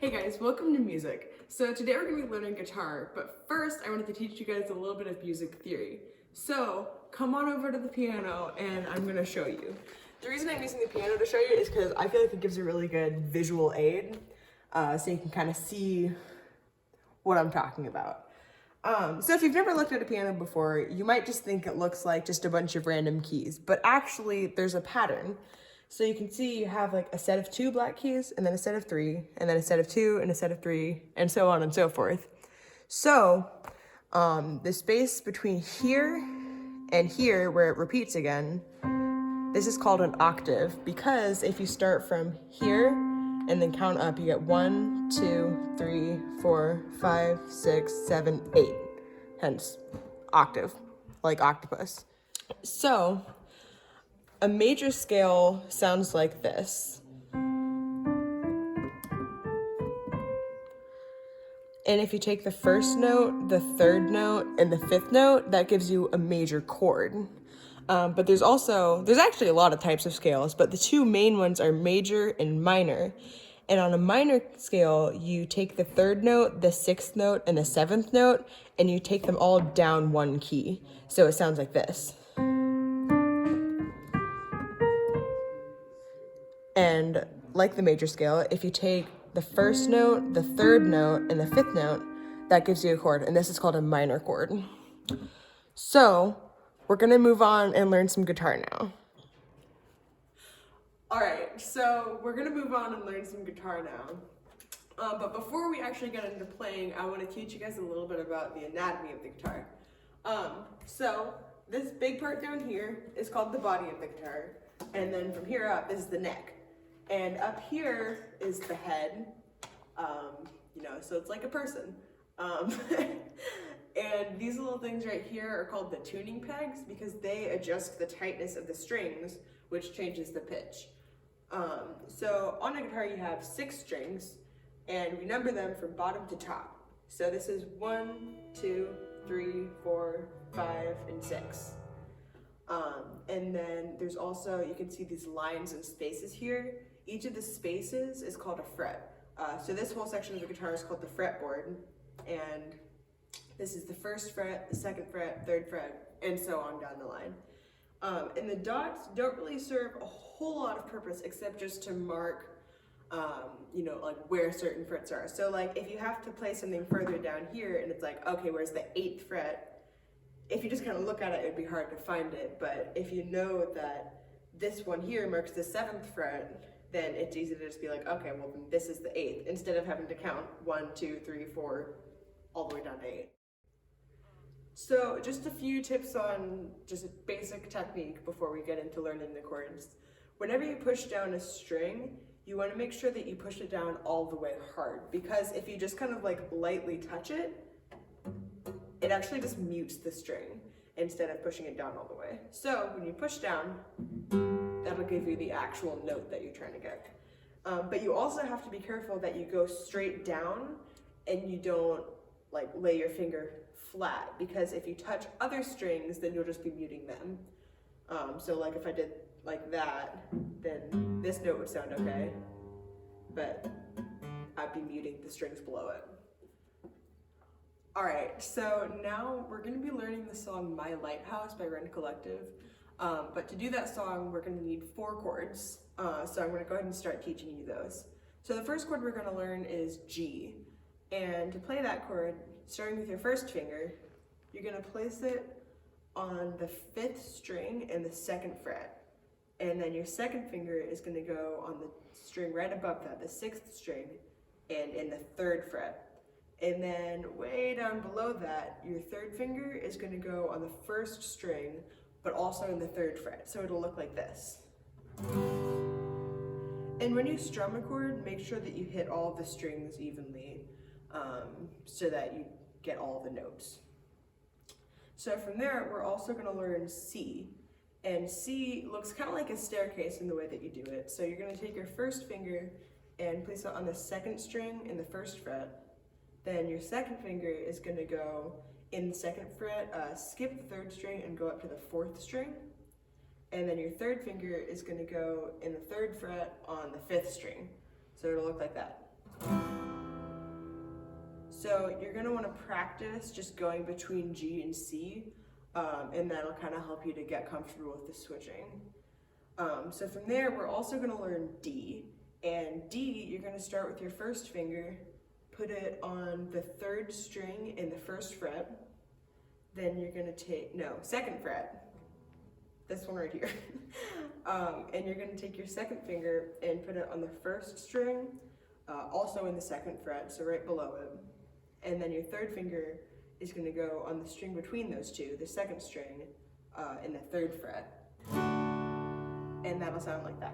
Hey guys, welcome to music. So today we're going to be learning guitar, but first I wanted to teach you guys a little bit of music theory. So come on over to the piano and I'm going to show you. The reason I'm using the piano to show you is because I feel like it gives a really good visual aid, so you can kind of see what I'm talking about. So if you've never looked at a piano before, you might just think it looks like just a bunch of random keys, but actually there's a pattern. So you can see you have like a set of 2 black keys, and then a set of 3, and then a set of 2, and a set of 3, and so on and so forth. So the space between here and here, where it repeats again, this is called an octave, because if you start from here and then count up, you get 1, 2, 3, 4, 5, 6, 7, 8. Hence, octave, like octopus. So a major scale sounds like this. And if you take the first note, the third note, and the 5th note, that gives you a major chord. But there's actually a lot of types of scales, but the 2 main ones are major and minor. And on a minor scale, you take the 3rd note, the 6th note, and the 7th note, and you take them all down 1 key. So it sounds like this. And like the major scale, if you take the 1st note, the 3rd note, and the 5th note, that gives you a chord, and this is called a minor chord. So we're gonna move on and learn some guitar now. All right, so we're gonna move on and learn some guitar now. But before we actually get into playing, I wanna teach you guys a little bit about the anatomy of the guitar. So this big part down here is called the body of the guitar. And then from here up is the neck. And up here is the head, so it's like a person. And these little things right here are called the tuning pegs because they adjust the tightness of the strings, which changes the pitch. So on a guitar you have 6 strings, and we number them from bottom to top. So this is 1, 2, 3, 4, 5, and 6. And then there's also, you can see these lines and spaces here. Each of the spaces is called a fret. So this whole section of the guitar is called the fretboard. And this is the 1st fret, the 2nd fret, 3rd fret, and so on down the line. And the dots don't really serve a whole lot of purpose except just to mark, like where certain frets are. So like if you have to play something further down here and it's like, okay, where's the 8th fret? If you just kind of look at it, it'd be hard to find it. But if you know that this one here marks the 7th fret, then it's easy to just be like, okay, well then this is the 8th, instead of having to count 1, 2, 3, 4, all the way down to 8. So just a few tips on just basic technique before we get into learning the chords. Whenever you push down a string, you want to make sure that you push it down all the way hard, because if you just kind of like lightly touch it, it actually just mutes the string instead of pushing it down all the way. So when you push down, that'll give you the actual note that you're trying to get. But you also have to be careful that you go straight down and you don't like lay your finger flat, because if you touch other strings, then you'll just be muting them. So like if I did like that, then this note would sound okay, but I'd be muting the strings below it. All right, so now we're gonna be learning the song My Lighthouse by Rent Collective. But to do that song, we're gonna need 4 chords. So I'm gonna go ahead and start teaching you those. So the first chord we're gonna learn is G. And to play that chord, starting with your 1st finger, you're gonna place it on the 5th string and the 2nd fret. And then your 2nd finger is gonna go on the string right above that, the 6th string, and in the 3rd fret. And then way down below that, your 3rd finger is gonna go on the 1st string, but also in the 3rd fret. So it'll look like this. And when you strum a chord, make sure that you hit all the strings evenly, so that you get all the notes. So from there, we're also gonna learn C. And C looks kind of like a staircase in the way that you do it. So you're gonna take your 1st finger and place it on the 2nd string in the 1st fret. Then your 2nd finger is gonna go in the 2nd fret, skip the 3rd string and go up to the 4th string. And then your 3rd finger is gonna go in the 3rd fret on the 5th string. So it'll look like that. So you're gonna wanna practice just going between G and C, and that'll kind of help you to get comfortable with the switching. So from there, we're also gonna learn D, and D, you're gonna start with your first finger, put it on the 3rd string in the 1st fret, then you're gonna take, no, 2nd fret, this one right here. And you're gonna take your 2nd finger and put it on the 1st string, also in the 2nd fret, so right below it. And then your 3rd finger is gonna go on the string between those two, the 2nd string, in the 3rd fret. And that'll sound like that.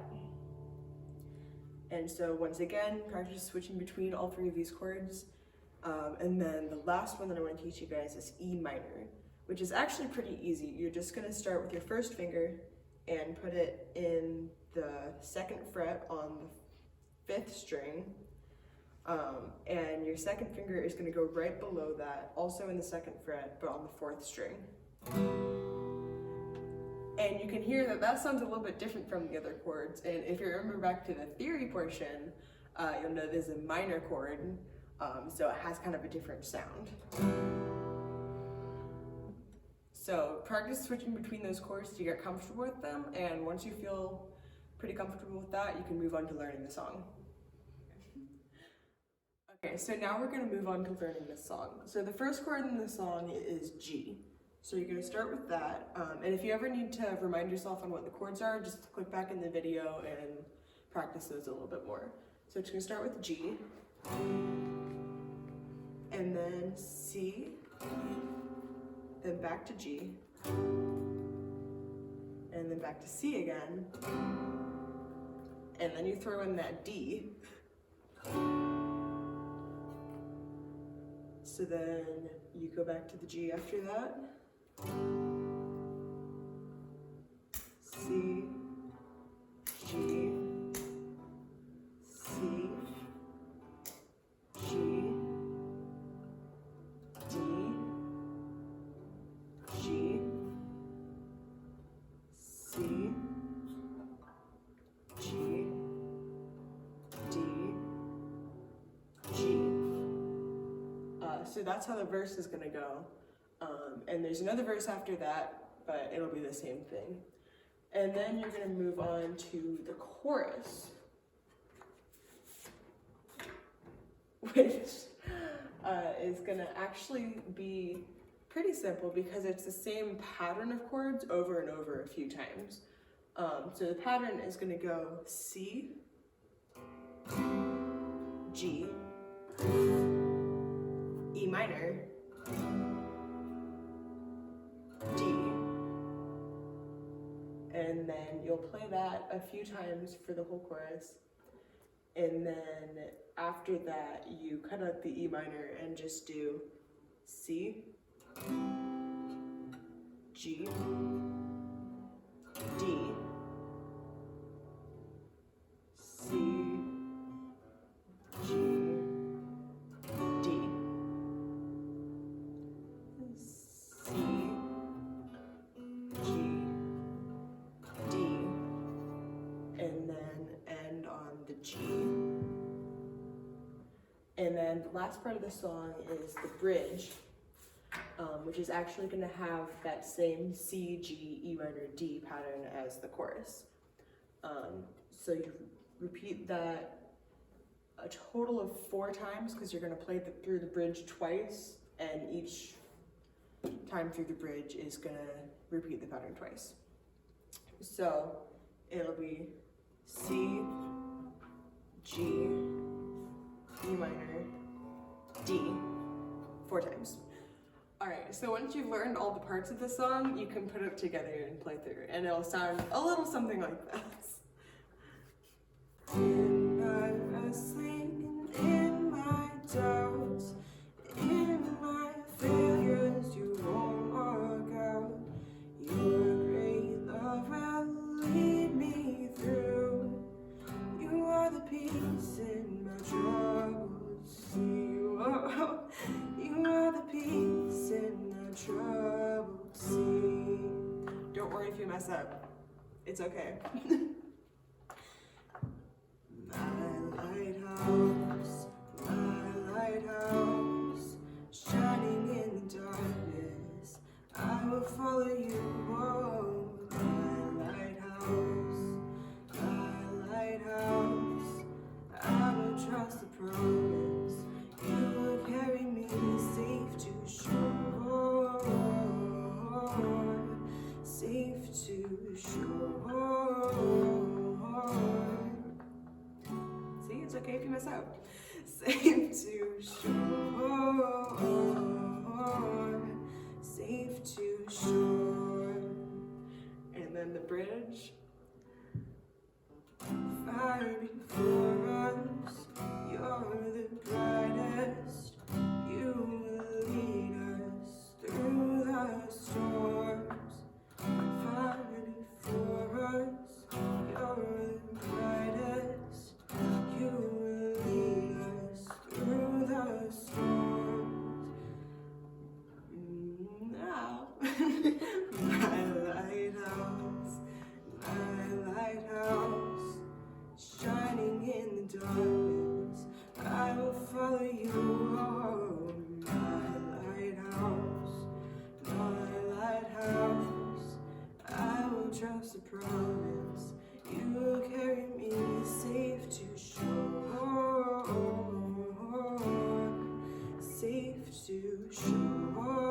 And so once again, practice switching between all 3 of these chords. And then the last one that I want to teach you guys is E minor, which is actually pretty easy. You're just gonna start with your 1st finger and put it in the 2nd fret on the 5th string. And your 2nd finger is gonna go right below that, also in the 2nd fret, but on the 4th string. And you can hear that that sounds a little bit different from the other chords. And if you remember back to the theory portion, you'll know there's a minor chord, so it has kind of a different sound. So practice switching between those chords to get comfortable with them, and once you feel pretty comfortable with that, you can move on to learning the song. Okay, so now we're gonna move on to learning this song. So the first chord in the song is G. So you're gonna start with that, and if you ever need to remind yourself on what the chords are, just click back in the video and practice those a little bit more. So it's gonna start with G, and then C, then back to G, and then back to C again, and then you throw in that D. So then you go back to the G after that, C, G, C, G, D, G, C, G, D, G. So that's how the verse is gonna go. And there's another verse after that, but it'll be the same thing. And then you're gonna move on to the chorus, which is gonna actually be pretty simple because it's the same pattern of chords over and over a few times. So the pattern is gonna go C, G, E minor, D, and then you'll play that a few times for the whole chorus, and then after that you cut out the E minor and just do C, G, D, C, G, D, C, G, D, and then end on the G. And then the last part of the song is the bridge, which is actually going to have that same C, G, E minor, D pattern as the chorus. So you repeat that a total of 4 times because you're going to play through the bridge twice, and each time through the bridge is going to repeat the pattern twice. So it'll be C, G, E minor, D, 4 times. All right, so once you've learned all the parts of the song, you can put it together and play through, and it'll sound a little something like this. In my sleep, in my doubts, in my failures, you won't walk out. Your great love will lead me through. You are the peace in my troubles. You are the peace in my troubled sea. Don't worry if you mess up. It's okay. My lighthouse, safe to shore, safe to shore. And then the bridge. Fire before us, you're the brightest. You will lead us through the storms. Fire before us, you're the brightest. You will lead us through the storms. Now, my lighthouse, shining in the darkness, I will follow you. Oh, my lighthouse, I will trust the promise. You will carry me safe to shore, safe to shore,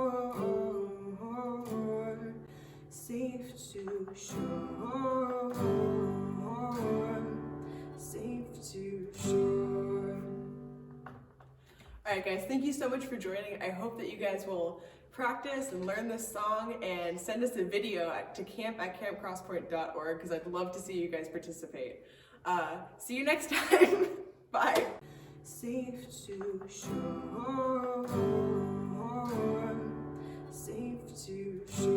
safe to shore, safe to shore. Alright guys, thank you so much for joining. I hope that you guys will practice and learn this song and send us a video to camp@campcrosspoint.org because I'd love to see you guys participate. See you next time. Bye. Safe to shore, safe to shore.